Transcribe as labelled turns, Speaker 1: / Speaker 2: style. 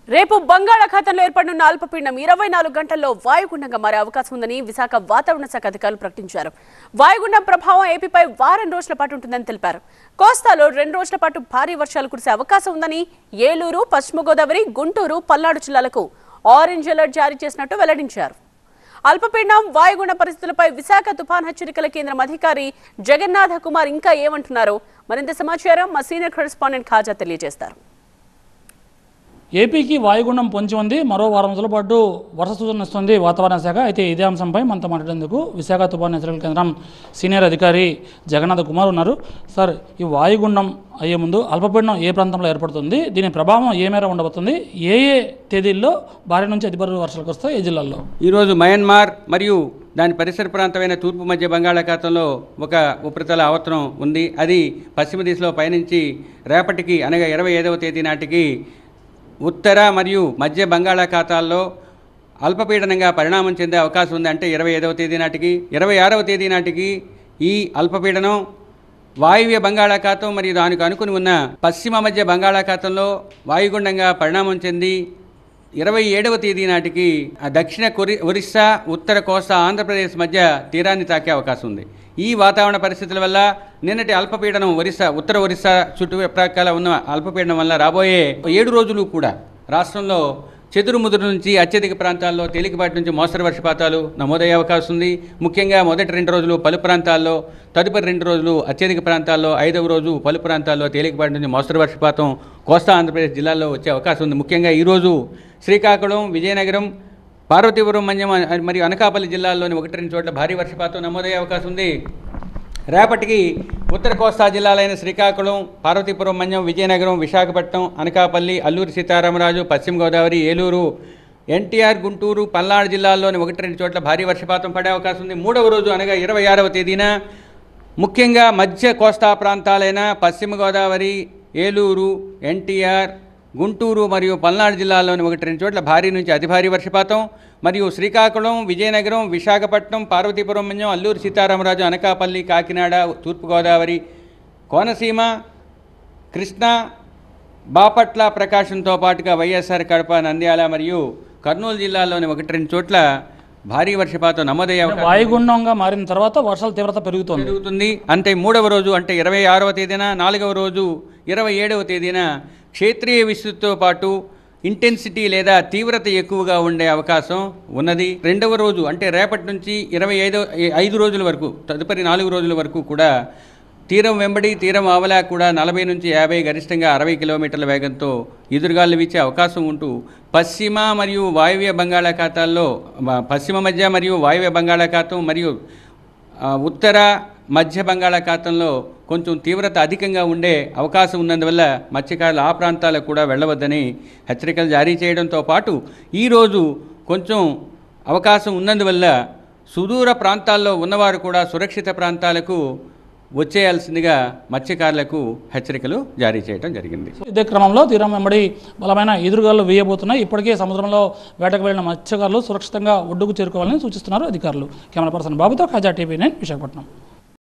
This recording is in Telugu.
Speaker 1: రేపు బంగాళాఖాతంలో ఏర్పడనున్న అల్పపీడనం 24 గంటల్లో వాయుగుండంగా మారే అవకాశం ఉందని విశాఖ వాతావరణ శాఖ అధికారులు ప్రకటించారు. వాయుగుండం ప్రభావం ఏపీపై వారం రోజుల పాటు ఉంటుందని తెలిపారు. కోస్తాలో 2 రోజుల పాటు భారీ వర్షాలు కురిసే అవకాశం ఉందని ఏలూరు, పశ్చిమ గోదావరి, గుంటూరు, పల్నాడు జిల్లాలకు ఆరెంజ్ అలర్ట్ జారీ చేసినట్టు వెల్లడించారు. అల్పపీడనం వాయుగుండ పరిస్థితులపై విశాఖ తుఫాన్ హెచ్చరికల కేంద్రం అధికారి జగన్నాథ కుమార్ ఇంకా ఏమంటున్నారో మరింత సమాచారం మా సీనియర్ కరెస్పాండెంట్ ఖాజా తెలియజేస్తారు.
Speaker 2: ఏపీకి వాయుగుండం పొంచి ఉంది. మరో వారం రోజుల పాటు వర్ష సూచన ఇస్తుంది వాతావరణ శాఖ. అయితే ఇదే అంశంపై మనతో మాట్లాడేందుకు విశాఖ తుఫాన్ హెచ్చరికల కేంద్రం సీనియర్ అధికారి జగన్నాథ్ కుమార్ ఉన్నారు. సార్, ఈ వాయుగుండం అయ్యే ముందు అల్పపీడనం ఏ ప్రాంతంలో ఏర్పడుతుంది, దీని ప్రభావం ఏ మేర ఉండబోతుంది, ఏ తేదీల్లో భారీ నుంచి అతి భారీ వర్షాలు వస్తాయి ఏ జిల్లాల్లో?
Speaker 3: ఈరోజు మయన్మార్ మరియు దాని పరిసర ప్రాంతమైన తూర్పు మధ్య బంగాళాఖాతంలో ఒక ఉపరితల ఆవర్తనం ఉంది. అది పశ్చిమ దిశలో పయనించి రేపటికి అనగా 25వ తేదీ నాటికి ఉత్తర మరియు మధ్య బంగాళాఖాతాల్లో అల్పపీడనంగా పరిణామం చెందే అవకాశం ఉంది. అంటే 25వ తేదీ నాటికి 26వ తేదీ నాటికి ఈ అల్పపీడనం వాయువ్య బంగాళాఖాతం మరియు దానికి అనుకుని ఉన్న పశ్చిమ మధ్య బంగాళాఖాతంలో వాయుగుండంగా పరిణామం చెంది 27వ తేదీ నాటికి దక్షిణ ఒరిస్సా, ఉత్తర కోస్తా ఆంధ్రప్రదేశ్ మధ్య తీరాన్ని తాకే అవకాశం ఉంది. ఈ వాతావరణ పరిస్థితుల వల్ల నిన్నటి అల్పపీడనం ఉత్తర ఒరిస్సా చుట్టుప్రక్కల ఉన్న అల్పపీడనం వల్ల రాబోయే 7 రోజులు కూడా రాష్ట్రంలో చెదురుముదురు నుంచి అత్యధిక ప్రాంతాల్లో తేలికపాటి నుంచి మోస్తరు వర్షపాతాలు నమోదయ్యే అవకాశం ఉంది. ముఖ్యంగా మొదటి 2 రోజులు పలు ప్రాంతాల్లో, తదుపరి 2 రోజులు అత్యధిక ప్రాంతాల్లో, 5వ రోజు పలు ప్రాంతాల్లో తేలికపాటి నుంచి మోస్తరు వర్షపాతం కోస్తా ఆంధ్రప్రదేశ్ జిల్లాల్లో వచ్చే అవకాశం ఉంది. ముఖ్యంగా ఈరోజు శ్రీకాకుళం, విజయనగరం, పార్వతీపురం, మన్యం మరియు అనకాపల్లి జిల్లాల్లోని 1-2 చోట్ల భారీ వర్షపాతం నమోదయ్యే అవకాశం ఉంది. రేపటికి ఉత్తర కోస్తా జిల్లాలైన శ్రీకాకుళం, పార్వతీపురం, మన్యం, విజయనగరం, విశాఖపట్నం, అనకాపల్లి, అల్లూరి సీతారామరాజు, పశ్చిమ గోదావరి, ఏలూరు, ఎన్టీఆర్, గుంటూరు, పల్నాడు జిల్లాల్లోని 1-2 చోట్ల భారీ వర్షపాతం పడే అవకాశం ఉంది. 3వ రోజు అనగా 26వ తేదీన ముఖ్యంగా మధ్య కోస్తా ప్రాంతాలైన పశ్చిమ గోదావరి, ఏలూరు, ఎన్టీఆర్, గుంటూరు మరియు పల్నాడు జిల్లాల్లోని 1-2 చోట్ల భారీ నుంచి అతి భారీ వర్షపాతం మరియు శ్రీకాకుళం, విజయనగరం, విశాఖపట్నం, పార్వతీపురం, మన్యం, అల్లూరి సీతారామరాజు, అనకాపల్లి, కాకినాడ, తూర్పుగోదావరి, కోనసీమ, కృష్ణా, బాపట్ల, ప్రకాశంతో పాటుగా వైఎస్ఆర్ కడప, నంద్యాల మరియు కర్నూలు జిల్లాల్లోని 1-2 చోట్ల భారీ వర్షపాతం నమోదయ్యే
Speaker 2: వాయుగుండంగా మారిన తర్వాత వర్షాల తీవ్రత పెరుగుతుంది.
Speaker 3: అంటే 3వ రోజు అంటే 26వ తేదీన, 4వ రోజు 27వ తేదీన క్షేత్రీయ విస్తృతితో పాటు ఇంటెన్సిటీ లేదా తీవ్రత ఎక్కువగా ఉండే అవకాశం ఉన్నది. 2వ రోజు అంటే రేపటి నుంచి 5 రోజుల వరకు, తదుపరి 4 రోజుల వరకు కూడా తీరం వెంబడి, తీరం ఆవలా కూడా 40 నుంచి 50, గరిష్టంగా 60 కిలోమీటర్ల వేగంతో ఎదురుగాలు వీచే అవకాశం ఉంటూ పశ్చిమ మరియు వాయువ్య బంగాళాఖాతాల్లో, పశ్చిమ మధ్య మరియు వాయువ్య బంగాళాఖాతం మరియు ఉత్తర మధ్య బంగాళాఖాతంలో కొంచెం తీవ్రత అధికంగా ఉండే అవకాశం ఉన్నందువల్ల మత్స్యకారులు ఆ ప్రాంతాలకు కూడా వెళ్ళవద్దని హెచ్చరికలు జారీ చేయడంతో పాటు ఈరోజు కొంచెం అవకాశం ఉన్నందువల్ల సుదూర ప్రాంతాల్లో ఉన్నవారు కూడా సురక్షిత ప్రాంతాలకు వచ్చేయాల్సిందిగా మత్స్యకారులకు హెచ్చరికలు జారీ చేయడం జరిగింది.
Speaker 2: ఇదే క్రమంలో తీరం వెంబడి బలమైన ఎదురుగాలు వేయబోతున్నాయి. ఇప్పటికే సముద్రంలో వేటకు వెళ్లిన మత్స్యకారులు సురక్షితంగా ఒడ్డుకు చేరుకోవాలని సూచిస్తున్నారు అధికారులు. కెమెరా పర్సన్ బాబుతో ఖాజా, TV9 విశాఖపట్నం.